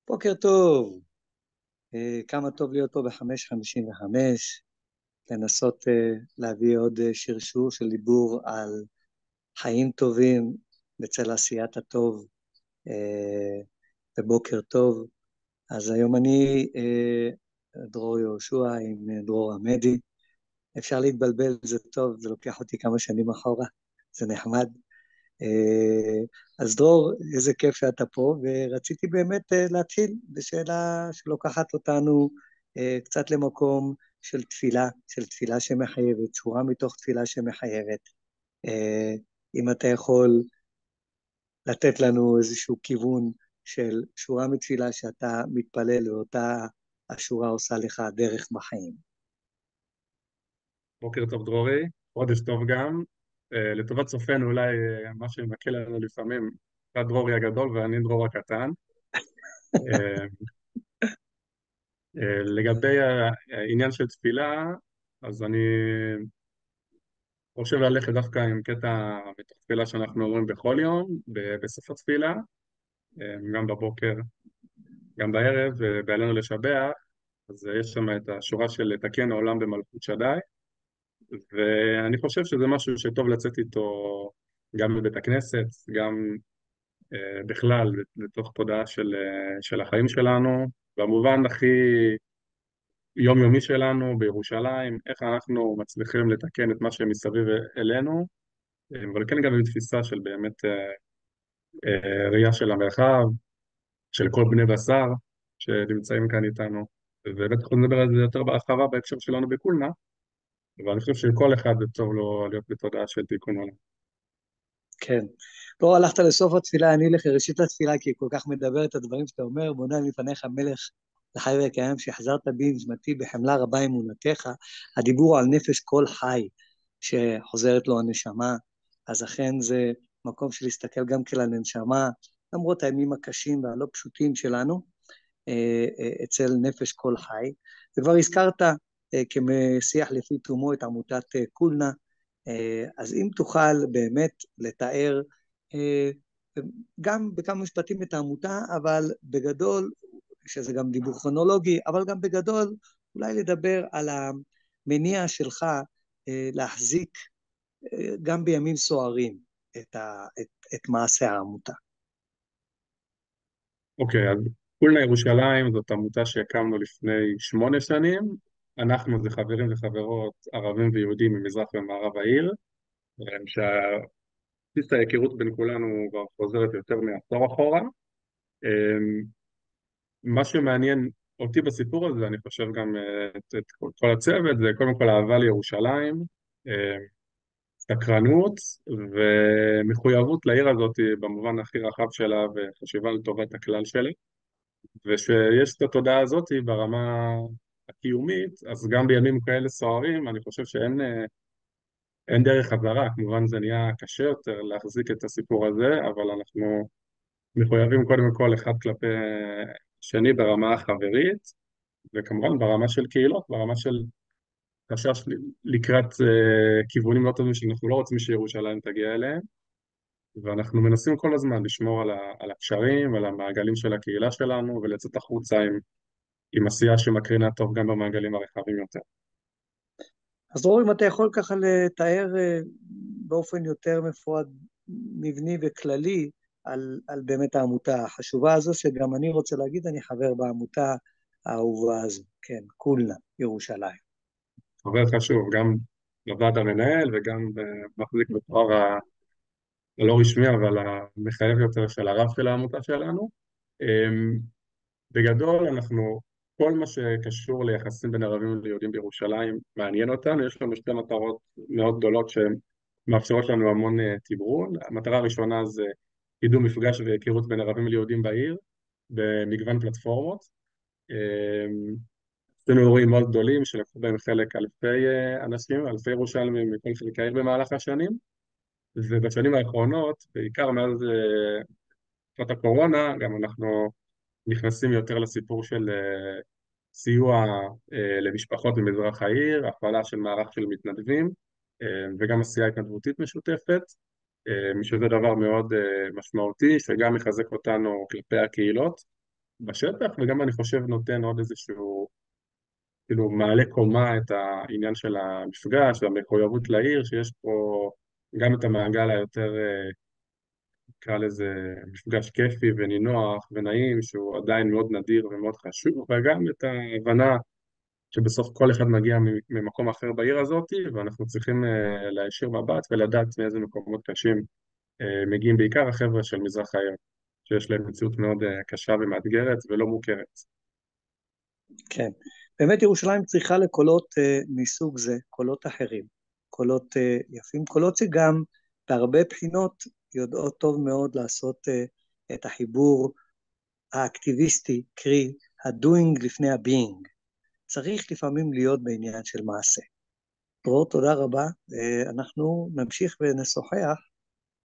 בוקר טוב. כמה טוב להיות פה ב-5:55, לנסות להביא עוד שרשור של דיבור על חיים טובים בצל עשיית הטוב, בבוקר טוב. אז היום אני דרור יהושע עם דרור עמדי. אפשר להתבלבל, זה טוב, זה לוקח אותי כמה שנים אחורה, זה נחמד. אז דרור, איזה כיף שאתה פה, ורציתי באמת להתחיל בשאלה שלוקחת אותנו קצת למקום של תפילה שמחייבת, שורה מתוך תפילה שמחייבת. אם אתה יכול לתת לנו איזשהו כיוון של שורה מתפילה שאתה מתפלל, ואותה השורה עושה לך דרך בחיים. בוקר טוב דרורי, חודש טוב גם. לטובת צופינו אולי מה שמקל לנו לפעמים, אתה דרורי הגדול ואני דרור הקטן. אה, לגבי העניין של תפילה, אז אני חושב ללכת דווקא עם קטע מתוך תפילה שאנחנו אומרים בכל יום, בסוף התפילה, גם בבוקר, גם בערב, בעלינו לשבח. אז יש שם את השורה של לתקן העולם במלכות שדי, ואני חושב שזה משהו שטוב לצאת איתו גם בבית הכנסת, גם בכלל, לתוך תודעה של החיים שלנו, במובן הכי יומיומי שלנו בירושלים, איך אנחנו מצליחים לתקן את מה שמסביב אלינו, אבל כן גם עם תפיסה של באמת ראייה של המרחב, של כל בני בשר שנמצאים כאן איתנו, ובטח נדבר על זה יותר בהרחבה בהקשר שלנו בקולנה, אבל אני חושב שכל אחד טוב לו להיות בתודעה של תיקון עולם. כן. פה הלכת לסוף התפילה, אני אלך לראשית התפילה, כי היא כל כך מדברת את הדברים שאתה אומר, בונה לפניך מלך לחי וקיים, שהחזרת בי נשמתי בחמלה רבה אמונתך. הדיבור על נפש כל חי, שחוזרת לו הנשמה, אז אכן זה מקום של להסתכל גם כן על הנשמה, למרות הימים הקשים והלא פשוטים שלנו, אצל נפש כל חי. וכבר הזכרת כמשיח לפי תומו את עמותת קולנה, אז אם תוכל באמת לתאר גם בכמה משפטים את העמותה, אבל בגדול, שזה גם דיבור כרונולוגי, אבל גם בגדול, אולי לדבר על המניע שלך להחזיק גם בימים סוערים את מעשה העמותה. אוקיי, אז קולנה ירושלים זאת עמותה שהקמנו לפני 8 שנים. אנחנו זה חברים וחברות ערבים ויהודים ממזרח ומערב העיר, שבסיס ההיכרות בין כולנו כבר חוזרת יותר מעשור אחורה. מה שמעניין אותי בסיפור הזה, אני חושב גם את כל הצוות, זה קודם כל אהבה לירושלים, סקרנות ומחויבות לעיר הזאת במובן הכי רחב שלה, וחשיבה לטובת הכלל שלה. ושיש את התודעה הזאת ברמה הקיומית, אז גם בימים כאלה סוערים, אני חושב אין דרך חזרה. כמובן זה נהיה קשה יותר להחזיק את הסיפור הזה, אבל אנחנו מחויבים קודם כל אחד כלפי שני ברמה החברית, וכמובן ברמה של קהילות, ברמה של חשש לקראת כיוונים לא טובים שאנחנו לא רוצים שירושלים תגיע אליהם, ואנחנו מנסים כל הזמן לשמור על הקשרים, על המעגלים של הקהילה שלנו, ולצאת החוצה עם עשייה שמקרינה טוב גם במעגלים הרחבים יותר. אז דרור, אם אתה יכול ככה לתאר באופן יותר מפורט, מבני וכללי, על באמת העמותה החשובה הזו, שגם אני רוצה להגיד, אני חבר בעמותה האהובה הזו, כן, קולנה, ירושלים. חבר חשוב, גם לוועד המנהל וגם מחזיק בתואר הלא רשמי, אבל המחייב יותר של הרב של העמותה שלנו. בגדול כל מה שקשור ליחסים בין ערבים ליהודים בירושלים מעניין אותנו. יש לנו שתי מטרות מאוד גדולות שמאפשרות לנו המון תמרון. המטרה הראשונה זה קידום מפגש והיכרות בין ערבים ליהודים בעיר במגוון פלטפורמות. עשינו אירועים מאוד גדולים שלקחו בהם חלק אלפי אנשים, אלפי ירושלמים מכל חלקי העיר במהלך השנים, ובשנים האחרונות, בעיקר מאז תקופת הקורונה, גם אנחנו נכנסים יותר לסיפור של סיוע למשפחות במזרח העיר, הפעלה של מערך של מתנדבים, וגם עשייה התנדבותית משותפת, שזה דבר מאוד משמעותי, שגם מחזק אותנו כלפי הקהילות, בשטח, וגם אני חושב נותן עוד איזשהו, כאילו מעלה קומה את העניין של המפגש והמחויבות לעיר, שיש פה גם את המעגל היותר, נקרא לזה מפגש כיפי ונינוח ונעים, שהוא עדיין מאוד נדיר ומאוד חשוב, וגם את ההבנה שבסוף כל אחד מגיע ממקום אחר בעיר הזאת, ואנחנו צריכים להישיר מבט ולדעת מאיזה מקומות קשים מגיעים בעיקר החבר'ה של מזרח העיר, שיש להם מציאות מאוד קשה ומאתגרת ולא מוכרת. כן. באמת ירושלים צריכה לקולות מסוג זה, קולות אחרים, קולות יפים, קולות שגם בהרבה בחינות יודעות טוב מאוד לעשות את החיבור האקטיביסטי, קרי, ה-doing לפני ה-being. צריך לפעמים להיות בעניין של מעשה. דרור, תודה רבה. אנחנו נמשיך ונשוחח